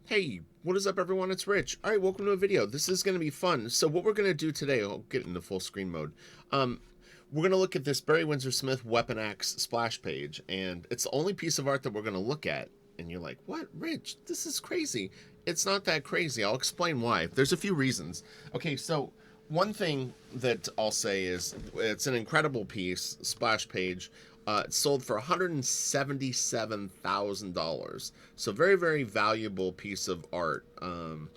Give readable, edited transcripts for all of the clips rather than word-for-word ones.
Hey, what is up everyone? It's Rich. Alright, welcome to a video. This is going to be fun. So what we're going to do today, I'll get into full screen mode. We're going to look at this Barry Windsor Smith Weapon X splash page, and it's the only piece of art that we're going to look at. And you're like, what, Rich? This is crazy. It's not that crazy. I'll explain why. There's a few reasons. Okay, so one thing that I'll say is it's an incredible piece, splash page. It sold for $177,000. So very, very valuable piece of art. And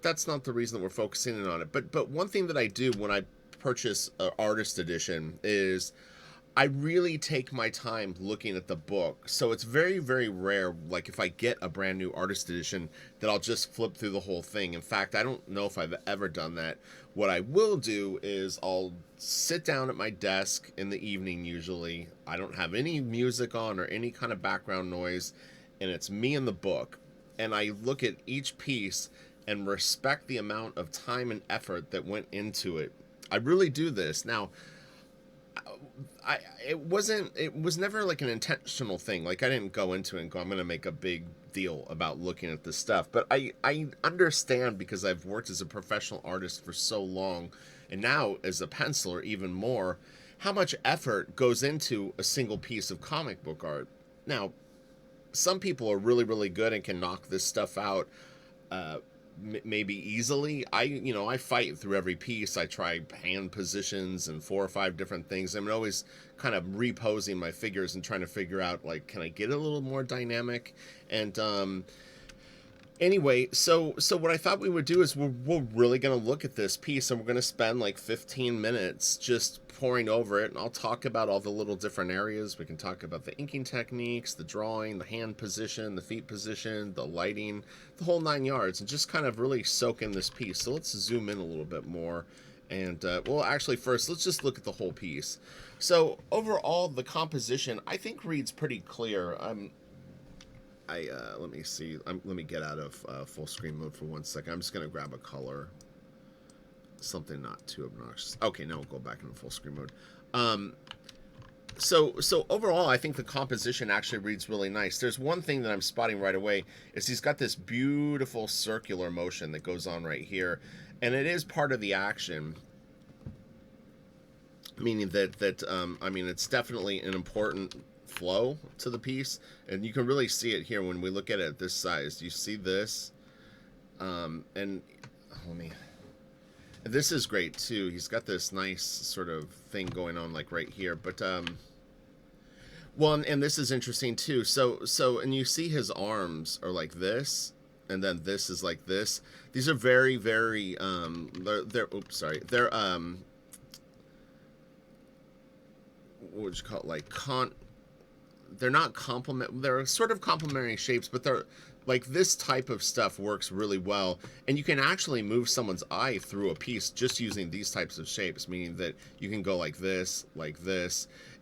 that's not the reason that we're focusing in on it. But one thing that I do when I purchase an artist edition is I really take my time looking at the book. So it's very, very rare, like if I get a brand new artist edition, that I'll just flip through the whole thing. In fact, I don't know if I've ever done that. What I will do is I'll sit down at my desk in the evening usually. I don't have any music on or any kind of background noise, and it's me and the book. And I look at each piece and respect the amount of time and effort that went into it. I really do this. Now, it was never like an intentional thing. Like I didn't go into it and go, I'm gonna make a big deal about looking at this stuff. But I understand, because I've worked as a professional artist for so long, and now as a penciler even more, how much effort goes into a single piece of comic book art. Now, some people are really, really good and can knock this stuff out maybe easily. I fight through every piece. I try hand positions and 4 or 5 different things. I'm always kind of reposing my figures and trying to figure out, like, can I get a little more dynamic? And anyway, so what I thought we would do is we're really going to look at this piece, and we're going to spend like 15 minutes just pouring over it, and I'll talk about all the little different areas. We can talk about the inking techniques, the drawing, the hand position, the feet position, the lighting, the whole 9 yards, and just kind of really soak in this piece. So let's zoom in a little bit more. And well, actually, first let's just look at the whole piece. So overall, the composition I think reads pretty clear. Let me see. Let me get out of full screen mode for 1 second. I'm just gonna grab a color, something not too obnoxious. Okay, now we'll go back into full screen mode. So overall, I think the composition actually reads really nice. There's one thing that I'm spotting right away, is he's got this beautiful circular motion that goes on right here, and it is part of the action. Meaning that I mean, it's definitely an important flow to the piece, and you can really see it here when we look at it at this size. You see this, and let me. This is great too. He's got this nice sort of thing going on, like right here. But well, and this is interesting too. So, and you see his arms are like this, and then this is like this. These are very, very they're oops, sorry. They're what would you call it? Like they're not complement. They're sort of complementary shapes, but they're like, this type of stuff works really well, and you can actually move someone's eye through a piece just using these types of shapes, meaning that you can go like this,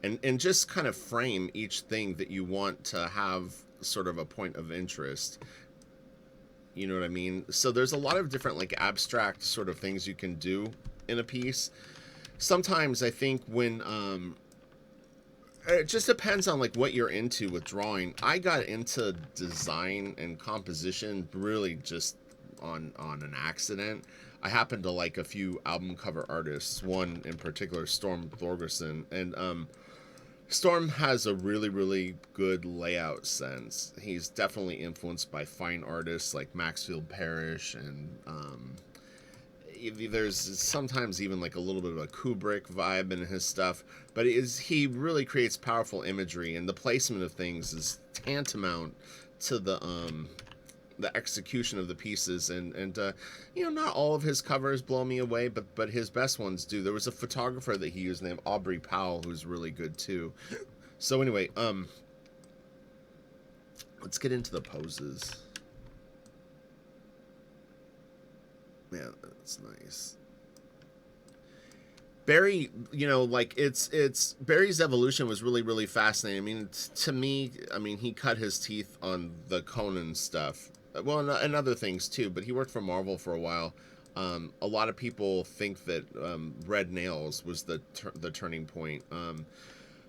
and just kind of frame each thing that you want to have sort of a point of interest. You know what I mean? So there's a lot of different, like, abstract sort of things you can do in a piece. Sometimes I think when it just depends on like what you're into with drawing. I got into design and composition really just on an accident. I happened to like a few album cover artists, one in particular, Storm Thorgerson, and Storm has a really, really good layout sense. He's definitely influenced by fine artists like Maxfield Parrish, and there's sometimes even like a little bit of a Kubrick vibe in his stuff, but he really creates powerful imagery, and the placement of things is tantamount to the execution of the pieces. And not all of his covers blow me away, but his best ones do. There was a photographer that he used named Aubrey Powell who's really good too. So anyway, let's get into the poses. Man, that's nice. Barry, like it's Barry's evolution was really, really fascinating. I mean, to me, he cut his teeth on the Conan stuff. Well, and other things too, but he worked for Marvel for a while. A lot of people think that Red Nails was the turning point.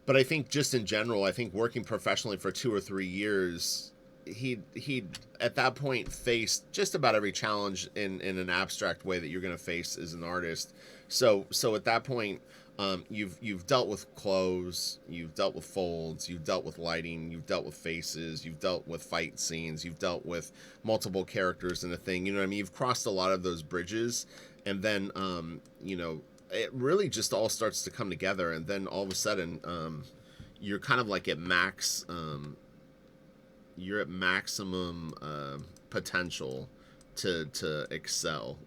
But I think just in general, I think working professionally for 2 or 3 years he at that point faced just about every challenge in an abstract way that you're going to face as an artist. So at that point, you've dealt with clothes, you've dealt with folds, you've dealt with lighting, you've dealt with faces, you've dealt with fight scenes, you've dealt with multiple characters in a thing. You know what I mean? You've crossed a lot of those bridges, and then it really just all starts to come together, and then all of a sudden, you're kind of like at max. You're at maximum potential to excel.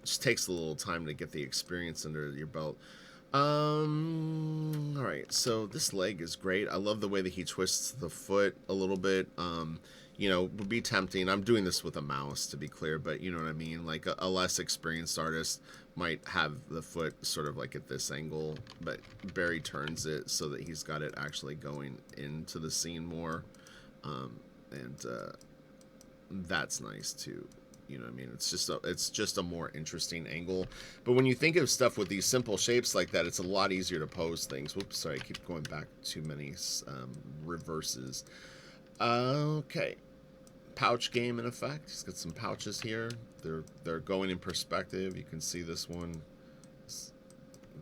It just takes a little time to get the experience under your belt. All right, so this leg is great. I love the way that he twists the foot a little bit. Would be tempting. I'm doing this with a mouse, to be clear, but you know what I mean. Like a less experienced artist might have the foot sort of like at this angle, but Barry turns it so that he's got it actually going into the scene more. And that's nice too. You know what I mean? It's just a more interesting angle. But when you think of stuff with these simple shapes like that, it's a lot easier to pose things. Whoops, sorry, I keep going back too many reverses. Okay, pouch game in effect. He's got some pouches here. They're going in perspective. You can see this one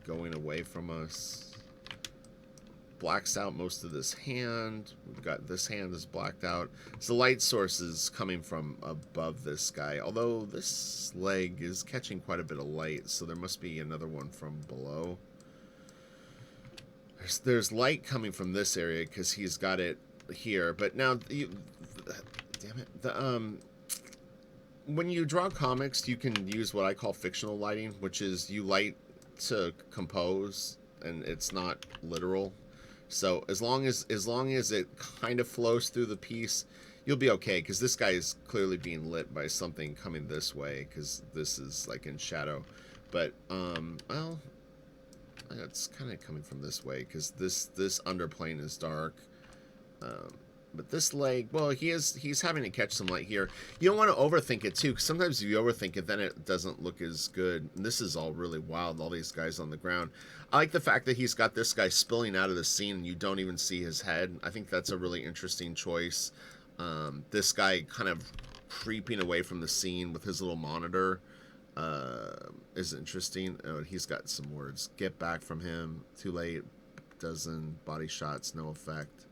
going away from us. Blacks out most of this hand. We've got this hand is blacked out. So the light source is coming from above this guy, although this leg is catching quite a bit of light, so there must be another one from below. There's light coming from this area because he's got it here, but now damn it, when you draw comics, you can use what I call fictional lighting, which is you light to compose, and it's not literal. So as long as it kind of flows through the piece, you'll be okay, because this guy is clearly being lit by something coming this way, because this is like in shadow. But well, it's kind of coming from this way, because this underplane is dark. But this leg, well, he's having to catch some light here. You don't want to overthink it too, because sometimes if you overthink it, then it doesn't look as good. And this is all really wild, all these guys on the ground. I like the fact that he's got this guy spilling out of the scene and you don't even see his head. I think that's a really interesting choice. This guy kind of creeping away from the scene with his little monitor is interesting. Oh, he's got some words. Get back from him. Too late. Dozen body shots, no effect.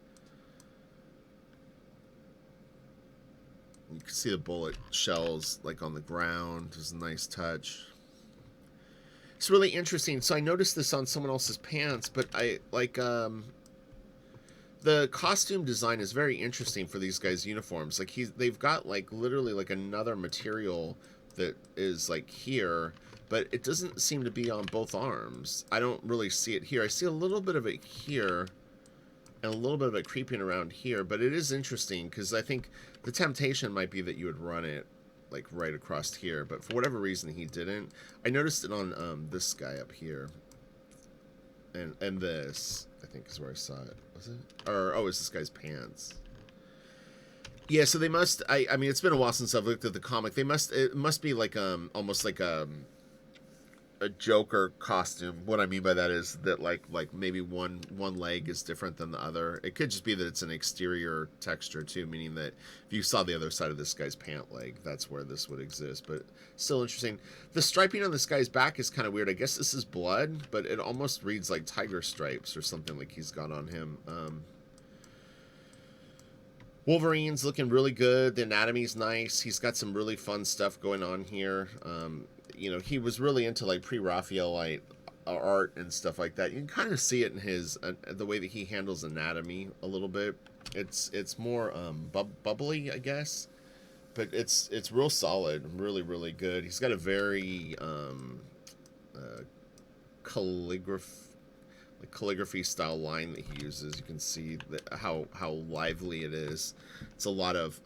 You can see the bullet shells like on the ground. There's a nice touch. It's really interesting. So I noticed this on someone else's pants, but I like the costume design is very interesting for these guys' uniforms. Like they've got like literally like another material that is like here, but it doesn't seem to be on both arms. I don't really see it here. I see a little bit of it here and a little bit of it creeping around here, but it is interesting because I think the temptation might be that you would run it like right across here, but for whatever reason he didn't. I noticed it on this guy up here, and this I think is where I saw it. Was it? Or oh, it's this guy's pants. Yeah, so they must. I mean, it's been a while since I've looked at the comic. It must be like almost like a Joker costume. What I mean by that is that like maybe one leg is different than the other. It could just be that it's an exterior texture too, meaning that if you saw the other side of this guy's pant leg, that's where this would exist. But still interesting. The striping on this guy's back is kind of weird. I guess this is blood, but it almost reads like tiger stripes or something like he's got on him. Wolverine's looking really good. The anatomy's nice. He's got some really fun stuff going on here. You know, he was really into like pre-Raphaelite art and stuff like that. You can kind of see it in his the way that he handles anatomy a little bit. It's more bubbly, I guess, but it's real solid, really good. He's got a very calligraphy style line that he uses. You can see that how lively it is. It's a lot of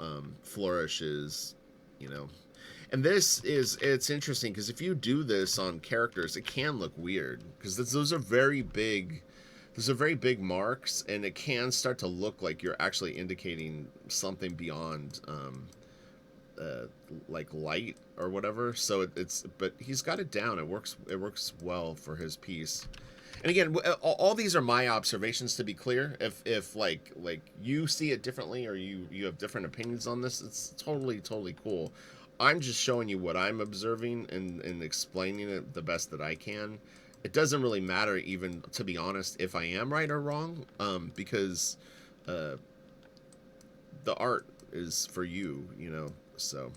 flourishes, you know. And it's interesting because if you do this on characters, it can look weird because those are very big marks, and it can start to look like you're actually indicating something beyond like light or whatever. So but he's got it down. It works well for his piece. And again, all these are my observations, to be clear. If like you see it differently, or you have different opinions on this, it's totally cool. I'm just showing you what I'm observing and explaining it the best that I can. It doesn't really matter, even, to be honest, if I am right or wrong, because uh, the art is for you, you know. So,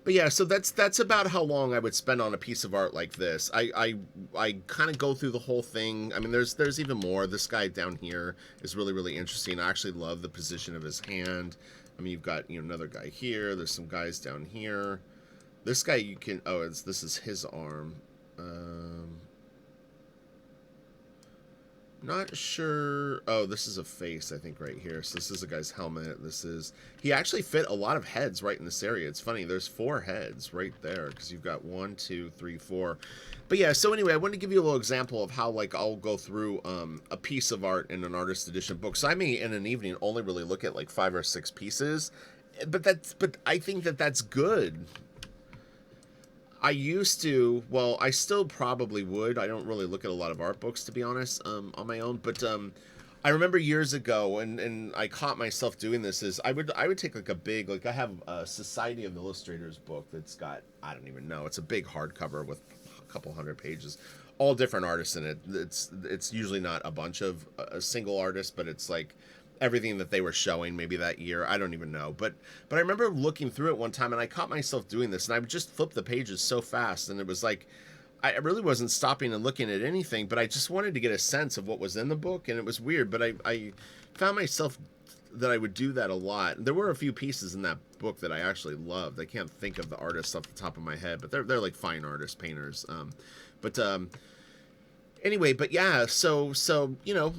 but yeah, so that's about how long I would spend on a piece of art like this. I kind of go through the whole thing. I mean, there's even more. This guy down here is really interesting. I actually love the position of his hand. I mean, you've got, you know, another guy here. There's some guys down here. This guy, you can, oh, this is his arm. Not sure. Oh, this is a face, I think, right here. So this is a guy's helmet. He actually fit a lot of heads right in this area. It's funny, there's 4 heads right there, because you've got 1, 2, 3, 4. But yeah, so anyway, I wanted to give you a little example of how, like, I'll go through a piece of art in an artist edition book. So I may, in an evening, only really look at like 5 or 6 pieces, but I think that's good. I used to, well, I still probably would. I don't really look at a lot of art books, to be honest, on my own. But I remember years ago, and I caught myself doing this, is I would take like a big, like I have a Society of Illustrators book that's got, I don't even know, it's a big hardcover with a couple hundred pages, all different artists in it. It's usually not a bunch of a single artist, but it's like everything that they were showing maybe that year. I don't even know. But I remember looking through it one time, and I caught myself doing this, and I would just flip the pages so fast, and it was like I really wasn't stopping and looking at anything, but I just wanted to get a sense of what was in the book, and it was weird. But I found myself that I would do that a lot. There were a few pieces in that book that I actually loved. I can't think of the artists off the top of my head, but they're like fine artists, painters. But anyway, but yeah, so you know,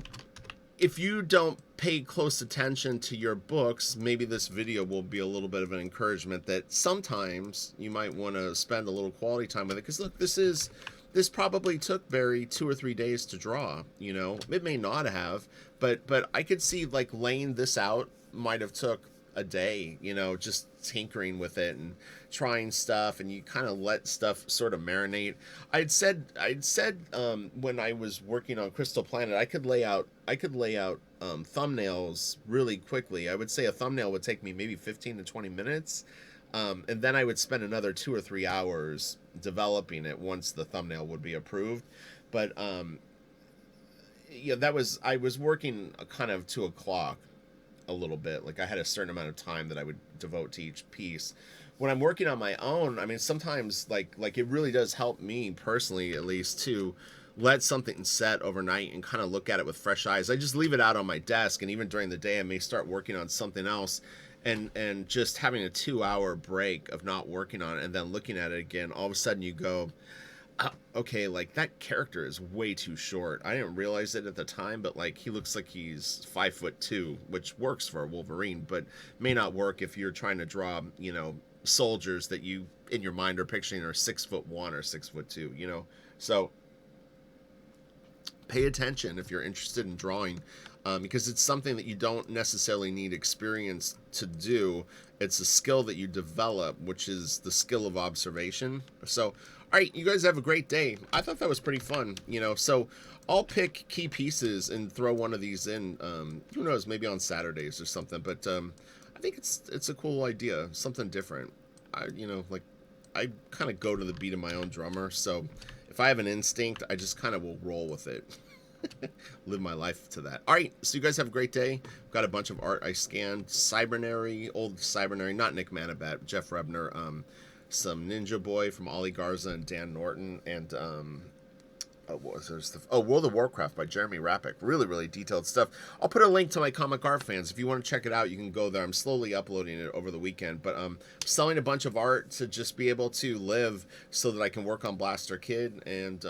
if you don't pay close attention to your books, maybe this video will be a little bit of an encouragement that sometimes you might want to spend a little quality time with it. Because look, this probably took Barry 2 or 3 days to draw. You know, it may not have, but I could see like laying this out might have took a day, you know, just tinkering with it and trying stuff, and you kind of let stuff sort of marinate. I'd said when I was working on Crystal Planet, I could lay out thumbnails really quickly. I would say a thumbnail would take me maybe 15 to 20 minutes, and then I would spend another 2 or 3 hours developing it once the thumbnail would be approved. But yeah, I was working kind of to a clock a little bit. Like I had a certain amount of time that I would devote to each piece. When I'm working on my own, I mean, sometimes like it really does help me personally, at least, to let something set overnight and kind of look at it with fresh eyes. I just leave it out on my desk, and even during the day I may start working on something else, and just having a 2-hour break of not working on it and then looking at it again, all of a sudden you go, okay, like that character is way too short. I didn't realize it at the time, but like he looks like he's 5'2", which works for a Wolverine, but may not work if you're trying to draw, you know, soldiers that you in your mind are picturing are 6'1" or 6'2", you know. So pay attention if you're interested in drawing, because it's something that you don't necessarily need experience to do. It's a skill that you develop, which is the skill of observation. So, all right, you guys have a great day. I thought that was pretty fun, you know. So I'll pick key pieces and throw one of these in. Who knows? Maybe on Saturdays or something. But I think it's a cool idea, something different. You know, like I kind of go to the beat of my own drummer. So if I have an instinct, I just kind of will roll with it. Live my life to that. All right, so you guys have a great day. Got a bunch of art I scanned. Cybernary, old Cybernary, not Nick Manabat, Jeff Rebner. Some Ninja Boy from Ollie Garza and Dan Norton, and what was there stuff? Oh, World of Warcraft by Jeremy Rappick. Really detailed stuff. I'll put a link to my comic art fans. If you want to check it out, you can go there. I'm slowly uploading it over the weekend, but selling a bunch of art to just be able to live so that I can work on Blaster Kid, and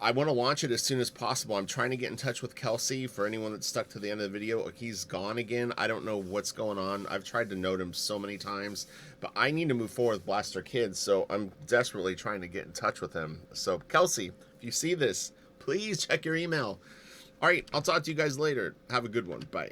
I want to launch it as soon as possible. I'm trying to get in touch with Kelsey. For anyone that's stuck to the end of the video, he's gone again. I don't know what's going on. I've tried to note him so many times, but I need to move forward with Blaster Kids, so I'm desperately trying to get in touch with him. So Kelsey, if you see this, please check your email. All right, I'll talk to you guys later. Have a good one. Bye.